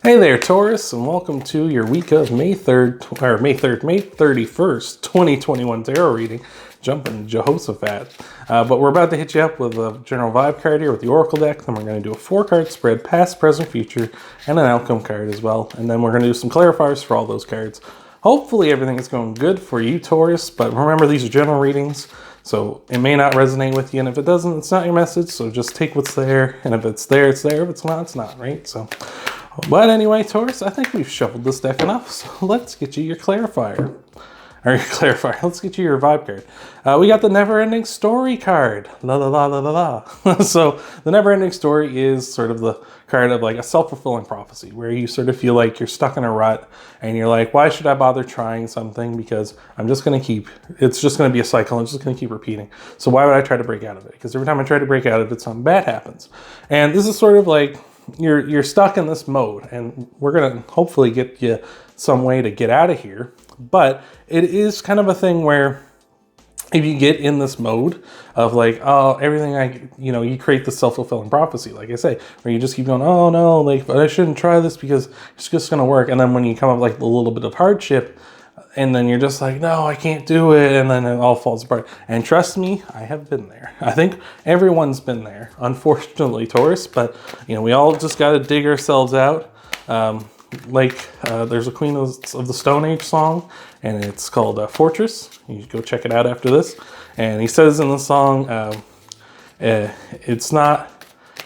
Hey there, Taurus, and welcome to your week of May 31st, 2021 tarot reading. Jumping Jehoshaphat. But we're about to hit you up with a general vibe card here with the Oracle deck. Then we're going to do a 4-card spread, past, present, future, and an outcome card as well. And then we're going to do some clarifiers for all those cards. Hopefully everything is going good for you, Taurus, but remember these are general readings, so it may not resonate with you, and if it doesn't, it's not your message, so just take what's there, and if it's there, it's there, if it's not, it's not, right? So, but anyway, Taurus, I think we've shuffled this deck enough, so let's get you your clarifier. Or your clarifier, let's get you your vibe card. We got the Never-Ending Story card. La la la la la la. So the Never-Ending Story is sort of the card of like a self-fulfilling prophecy, where you sort of feel like you're stuck in a rut, and you're like, why should I bother trying something? Because I'm just going to keep, it's just going to be a cycle, and it's just going to keep repeating. So why would I try to break out of it? Because every time I try to break out of it, something bad happens. And this is sort of like, you're stuck in this mode, and we're going to hopefully get you some way to get out of here. But it is kind of a thing where if you get in this mode of like, oh, everything you create the self-fulfilling prophecy, like I say, where you just keep going, oh no, like, but I shouldn't try this because it's just going to work. And then when you come up like a little bit of hardship, and then you're just like, no, I can't do it. And then it all falls apart. And trust me, I have been there. I think everyone's been there, unfortunately, Taurus, but we all just got to dig ourselves out. There's a Queen of the Stone Age song, and it's called Fortress. You can go check it out after this. And he says in the song, it's not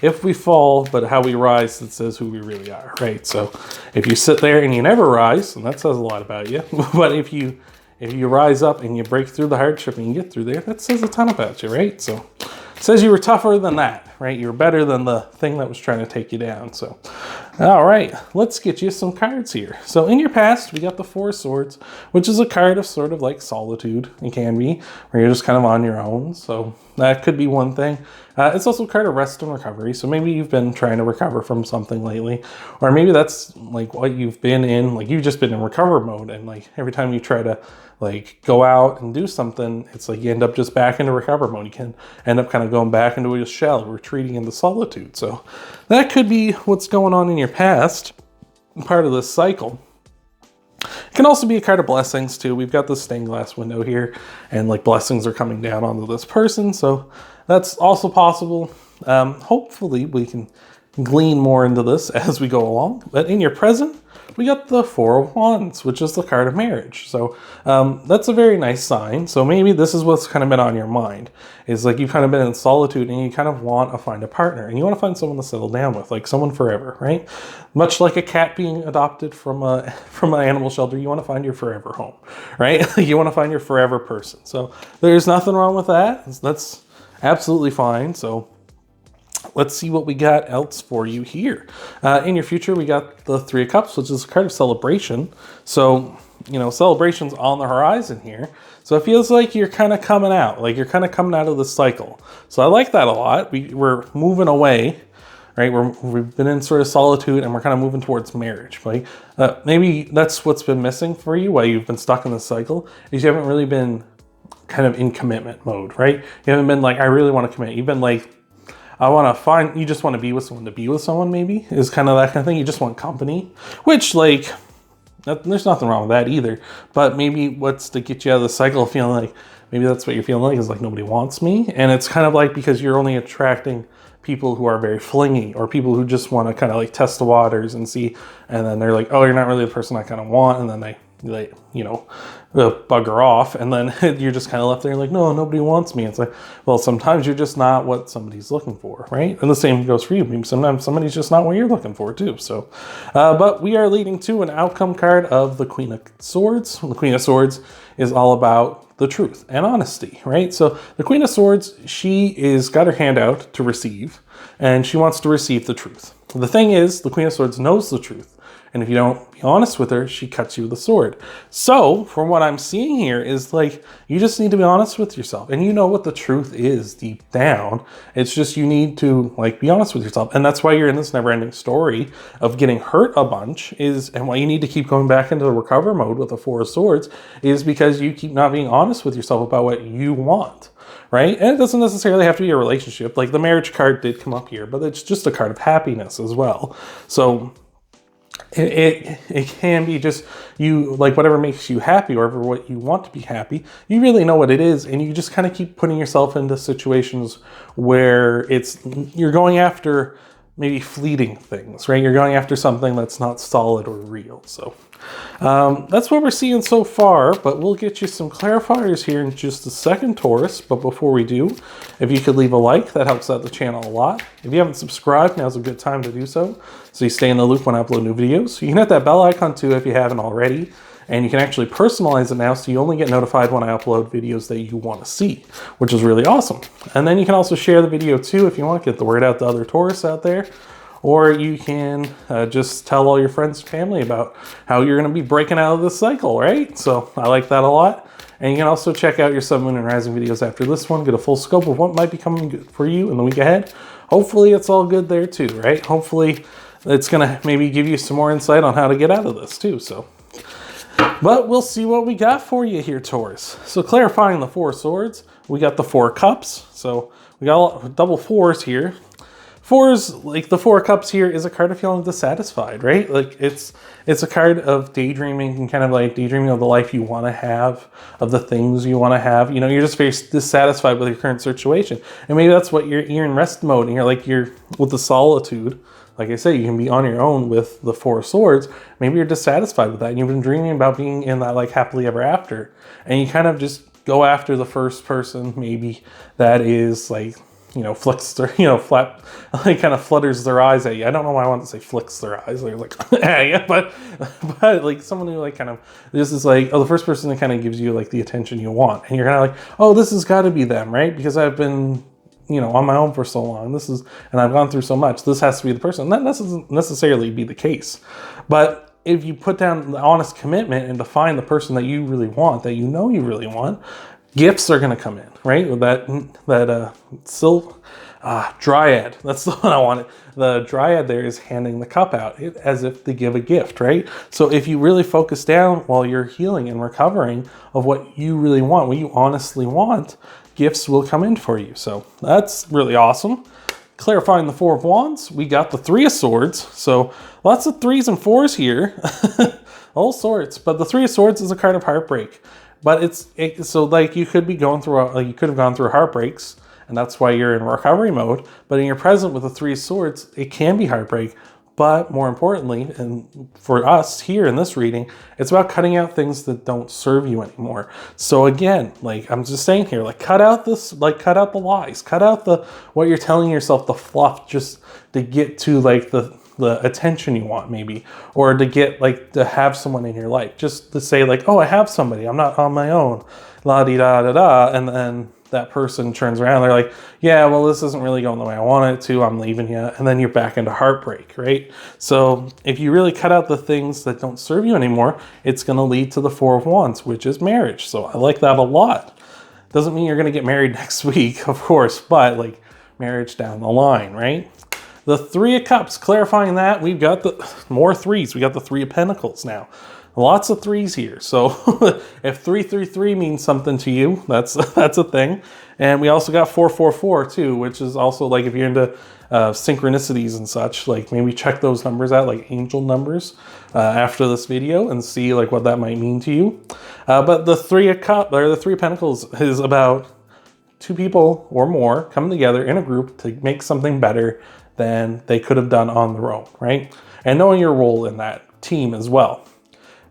if we fall, but how we rise that says who we really are, right? So if you sit there and you never rise, and that says a lot about you, but if you rise up and you break through the hardship and you get through there, that says a ton about you, right? So it says you were tougher than that, right? You were better than the thing that was trying to take you down. So, all right, let's get you some cards here. So in your past, we got the Four of Swords, which is a card of sort of like solitude. It can be, where you're just kind of on your own. So that could be one thing. It's also a card of rest and recovery. So maybe you've been trying to recover from something lately, or maybe that's like what you've been in, like you've just been in recover mode. And like every time you try to like go out and do something, it's like you end up just back into recover mode. You can end up kind of going back into a shell, retreating into solitude. So that could be what's going on in your past, part of this cycle. It can also be a card of blessings too. We've got the stained glass window here, and like blessings are coming down onto this person. So that's also possible. Hopefully we can glean more into this as we go along. But in your present, we got the Four of Wands, which is the card of marriage. So that's a very nice sign. So maybe this is what's kind of been on your mind, is like you've kind of been in solitude and you kind of want to find a partner, and you want to find someone to settle down with, like someone forever, right? Much like a cat being adopted from an animal shelter, you want to find your forever home, right? You want to find your forever person. So there's nothing wrong with that. That's absolutely fine. So let's see what we got else for you here. In your future, we got the Three of Cups, which is a card of celebration. So, celebration's on the horizon here. So it feels like you're kind of coming out, like you're kind of coming out of the cycle. So I like that a lot. We're moving away, right? We've been in sort of solitude, and we're kind of moving towards marriage. Like maybe that's what's been missing for you, why you've been stuck in the cycle, is you haven't really been kind of in commitment mode, right? You haven't been like, I really want to commit. You've been like, you just want to be with someone to be with someone, maybe, is kind of that kind of thing. You just want company, which like, there's nothing wrong with that either. But maybe what's to get you out of the cycle of feeling like, maybe that's what you're feeling like, is like nobody wants me. And it's kind of like because you're only attracting people who are very flingy, or people who just want to kind of like test the waters and see, and then they're like, oh, you're not really the person I kind of want. And then they bugger off, and then you're just kind of left there like, no, nobody wants me. It's like, well, sometimes you're just not what somebody's looking for, right? And the same goes for you. Maybe sometimes somebody's just not what you're looking for too. So, but we are leading to an outcome card of the Queen of Swords. The Queen of Swords is all about the truth and honesty, right? So the Queen of Swords, she is got her hand out to receive, and she wants to receive the truth. The thing is, the Queen of Swords knows the truth. And if you don't be honest with her, she cuts you with a sword. So from what I'm seeing here is like, you just need to be honest with yourself, and you know what the truth is deep down. It's just, you need to like be honest with yourself. And that's why you're in this never-ending story of getting hurt a bunch, and why you need to keep going back into the recover mode with the Four of Swords, is because you keep not being honest with yourself about what you want. Right? And it doesn't necessarily have to be a relationship. Like the marriage card did come up here, but it's just a card of happiness as well. So it can be just you, like whatever makes you happy or what you want to be happy. You really know what it is, and you just kind of keep putting yourself into situations where you're going after maybe fleeting things, right? You're going after something that's not solid or real. So that's what we're seeing so far, but we'll get you some clarifiers here in just a second, Taurus. But before we do, if you could leave a like, that helps out the channel a lot. If you haven't subscribed, now's a good time to do so you stay in the loop when I upload new videos. You can hit that bell icon too if you haven't already, and you can actually personalize it now so you only get notified when I upload videos that you want to see, which is really awesome. And then you can also share the video too if you want to get the word out to other Taurus out there. Or you can just tell all your friends and family about how you're going to be breaking out of this cycle, right? So I like that a lot. And you can also check out your Sun, Moon, and Rising videos after this one, get a full scope of what might be coming good for you in the week ahead. Hopefully it's all good there too, right? Hopefully it's going to maybe give you some more insight on how to get out of this too. But we'll see what we got for you here, Taurus. So clarifying the 4 swords, we got the 4 cups. So we got double 4s here. 4s, like the 4 cups here, is a card of feeling dissatisfied, right? Like it's a card of daydreaming and kind of like daydreaming of the life you want to have, of the things you want to have. You know, you're just very dissatisfied with your current situation. And maybe that's what you're in rest mode and you're with the solitude. Like I say, you can be on your own with the 4 swords. Maybe you're dissatisfied with that and you've been dreaming about being in that like happily ever after. And you kind of just go after the first person maybe that is like, flicks their, like kind of flutters their eyes at you. I don't know why I want to say flicks their eyes. They're like, yeah, but like someone who like kind of, this is like, the first person that kind of gives you like the attention you want. And you're kind of like, oh, this has got to be them, right? Because I've been, on my own for so long. And I've gone through so much. This has to be the person. And that doesn't necessarily be the case. But if you put down the honest commitment and define the person that you really want, that you really want, gifts are going to come in, right? With that dryad. That's the one I wanted. The dryad there is handing the cup out as if to give a gift, right? So if you really focus down while you're healing and recovering of what you really want, what you honestly want, gifts will come in for you. So that's really awesome. Clarifying the 4 of Wands, we got the 3 of Swords. So lots of 3s and 4s here, all sorts. But the 3 of Swords is a card of heartbreak. But so like you could be going through, you could have gone through heartbreaks, and that's why you're in recovery mode. But in your present with the 3 of Swords, it can be heartbreak. But more importantly, and for us here in this reading, it's about cutting out things that don't serve you anymore. So again, like I'm just saying here, like cut out the lies, cut out what you're telling yourself, the fluff, just to get to like the attention you want maybe, or to get like to have someone in your life, just to say like, oh, I have somebody, I'm not on my own, la di da da da, and then that person turns around, they're like, yeah, well, this isn't really going the way I want it to, I'm leaving you, and then you're back into heartbreak, right? So if you really cut out the things that don't serve you anymore, it's going to lead to the 4 of Wands, which is marriage. So I like that a lot. Doesn't mean you're going to get married next week, of course, but like marriage down the line, right? The 3 of Cups, clarifying that, we've got more 3s. We got the 3 of Pentacles now. Lots of 3s here. So if 333 means something to you, that's a thing. And we also got 444 too, which is also like if you're into synchronicities and such, like maybe check those numbers out, like angel numbers, after this video and see like what that might mean to you. But the 3 of Cups, or the 3 of Pentacles, is about 2 people or more coming together in a group to make something better than they could have done on their own, right? And knowing your role in that team as well.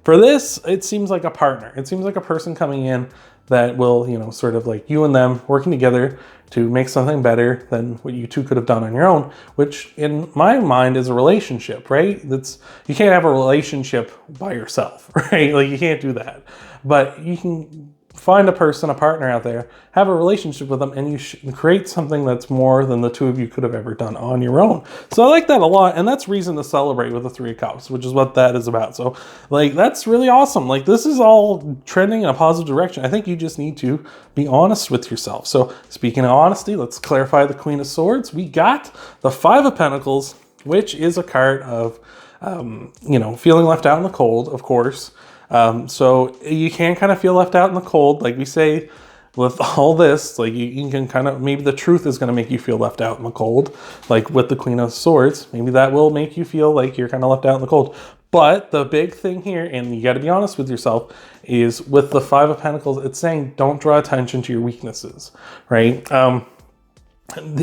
For this, it seems like a partner. It seems like a person coming in that will, sort of like you and them working together to make something better than what you two could have done on your own, which in my mind is a relationship, right? You can't have a relationship by yourself, right? Like you can't do that. But you can find a person, a partner out there, have a relationship with them, and you create something that's more than the 2 of you could have ever done on your own. So I like that a lot, and that's reason to celebrate with the 3 of Cups, which is what that is about. So like that's really awesome. Like this is all trending in a positive direction. I think you just need to be honest with yourself. So speaking of honesty, let's clarify the Queen of Swords. We got the 5 of Pentacles, which is a card of feeling left out in the cold, of course. So you can kind of feel left out in the cold, like we say with all this, like you can kind of, maybe the truth is going to make you feel left out in the cold, like with the Queen of Swords, maybe that will make you feel like you're kind of left out in the cold. But the big thing here, and you got to be honest with yourself, is with the Five of Pentacles, it's saying don't draw attention to your weaknesses, right?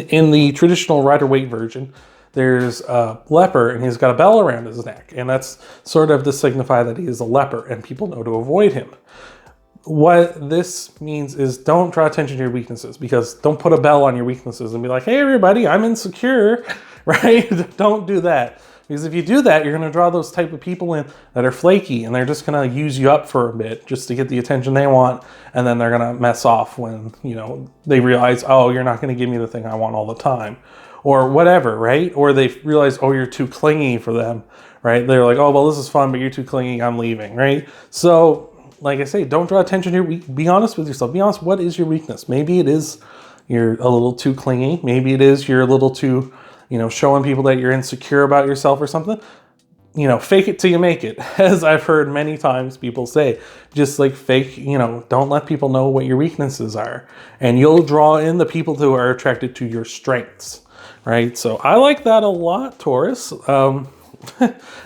In the traditional Rider-Waite version, there's a leper and he's got a bell around his neck. And that's sort of to signify that he is a leper and people know to avoid him. What this means is don't draw attention to your weaknesses, because don't put a bell on your weaknesses and be like, hey, everybody, I'm insecure, right? Don't do that. Because if you do that, you're going to draw those type of people in that are flaky, and they're just going to use you up for a bit just to get the attention they want. And then they're going to mess off when, you know, they realize, oh, you're not going to give me the thing I want all the time, or whatever, right? Or they realize, oh, you're too clingy for them, right? They're like, oh, well, this is fun, but you're too clingy, I'm leaving, right? So, like I say, don't draw attention to your be honest with yourself. Be honest, what is your weakness? Maybe it is you're a little too clingy. Maybe it is you're a little too, you know, showing people that you're insecure about yourself or something. You know, fake it till you make it. As I've heard many times people say, just like fake, you know, don't let people know what your weaknesses are. And you'll draw in the people who are attracted to your strengths, right? So I like that a lot, Taurus.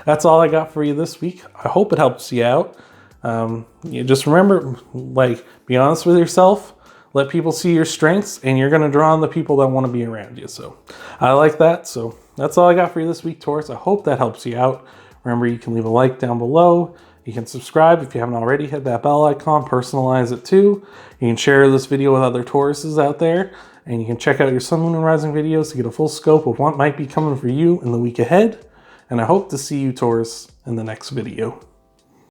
That's all I got for you this week. I hope it helps you out. You just remember, like, be honest with yourself, let people see your strengths, and you're going to draw on the people that want to be around you. So I like that. So that's all I got for you this week, Taurus. I hope that helps you out. Remember, you can leave a like down below. You can subscribe if you haven't already. Hit that bell icon, personalize it too. You can share this video with other Tauruses out there, and you can check out your Sun, Moon, and Rising videos to get a full scope of what might be coming for you in the week ahead. And I hope to see you, Taurus, in the next video.